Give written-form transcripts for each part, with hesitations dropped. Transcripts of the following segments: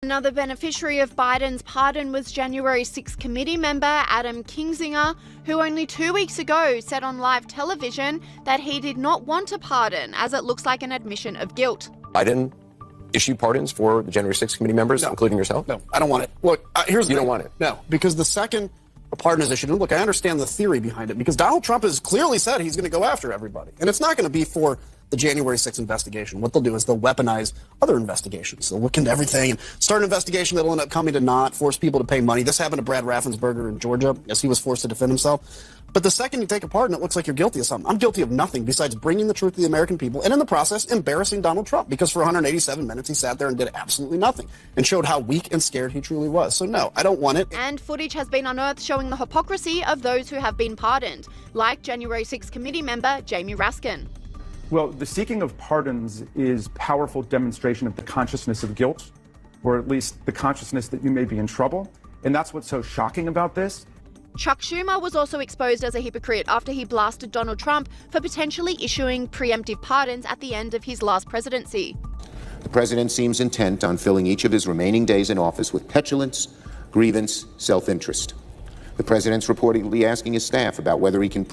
Another beneficiary of Biden's pardon was January 6 committee member Adam Kinzinger, who only 2 weeks ago said on live television that he did not want a pardon, as it looks like an admission of guilt. Biden issue pardons for the January 6 committee members, including yourself? No, I don't want it. Look, here's the You thing. don't want it? No, because the second a pardon is issued, and look, I understand the theory behind it, because Donald Trump has clearly said he's going to go after everybody. And it's not going to be for the January 6th investigation. What they'll do is they'll weaponize other investigations. They'll look into everything and start an investigation that'll end up coming to naught, force people to pay money. This happened to Brad Raffensperger in Georgia, as he was forced to defend himself. But the second you take a pardon, it looks like you're guilty of something. I'm guilty of nothing besides bringing the truth to the American people and in the process embarrassing Donald Trump, because for 187 minutes he sat there and did absolutely nothing and showed how weak and scared he truly was. So no, I don't want it. And footage has been unearthed showing the hypocrisy of those who have been pardoned, like January 6 committee member Jamie Raskin. Well, the seeking of pardons is powerful demonstration of the consciousness of guilt, or at least the consciousness that you may be in trouble. And that's what's so shocking about this. Chuck Schumer was also exposed as a hypocrite after he blasted Donald Trump for potentially issuing preemptive pardons at the end of his last presidency. The president seems intent on filling each of his remaining days in office with petulance, grievance, self-interest. The president's reportedly asking his staff about whether he can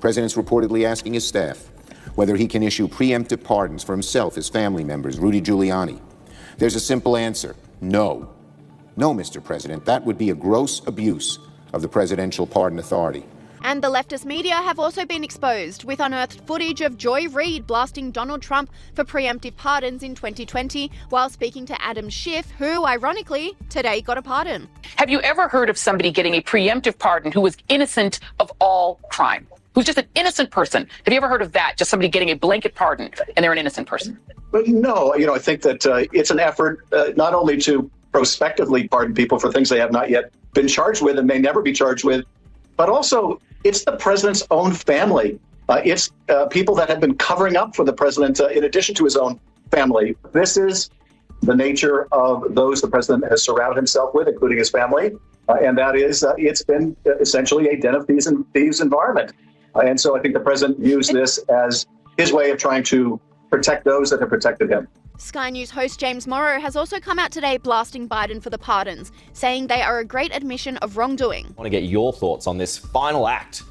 President's reportedly asking his staff whether he can issue preemptive pardons for himself, his family members, Rudy Giuliani. There's a simple answer: no. No, Mr. President, that would be a gross abuse of the presidential pardon authority. And the leftist media have also been exposed, with unearthed footage of Joy Reid blasting Donald Trump for preemptive pardons in 2020 while speaking to Adam Schiff, who, ironically, today got a pardon. Have you ever heard of somebody getting a preemptive pardon who was innocent of all crime? Who's just an innocent person? Have you ever heard of that? Just somebody getting a blanket pardon and they're an innocent person? But no, I think that it's an effort not only to prospectively pardon people for things they have not yet been charged with and may never be charged with, but also it's the president's own family. It's people that have been covering up for the president in addition to his own family. This is the nature of those the president has surrounded himself with, including his family. And that is, it's been essentially a den of thieves environment. And so I think the president views this as his way of trying to protect those that have protected him. Sky News host James Morrow has also come out today blasting Biden for the pardons, saying they are a great admission of wrongdoing. I want to get your thoughts on this final act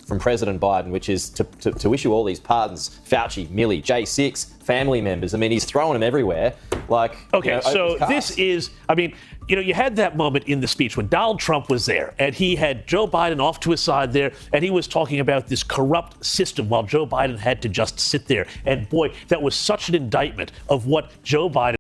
from President Biden, which is to issue all these pardons. Fauci, Milley, J6, family members. I mean, he's throwing them everywhere. Okay, so this is, you had that moment in the speech when Donald Trump was there and he had Joe Biden off to his side there and he was talking about this corrupt system while Joe Biden had to just sit there. And boy, that was such an indictment of what Joe Biden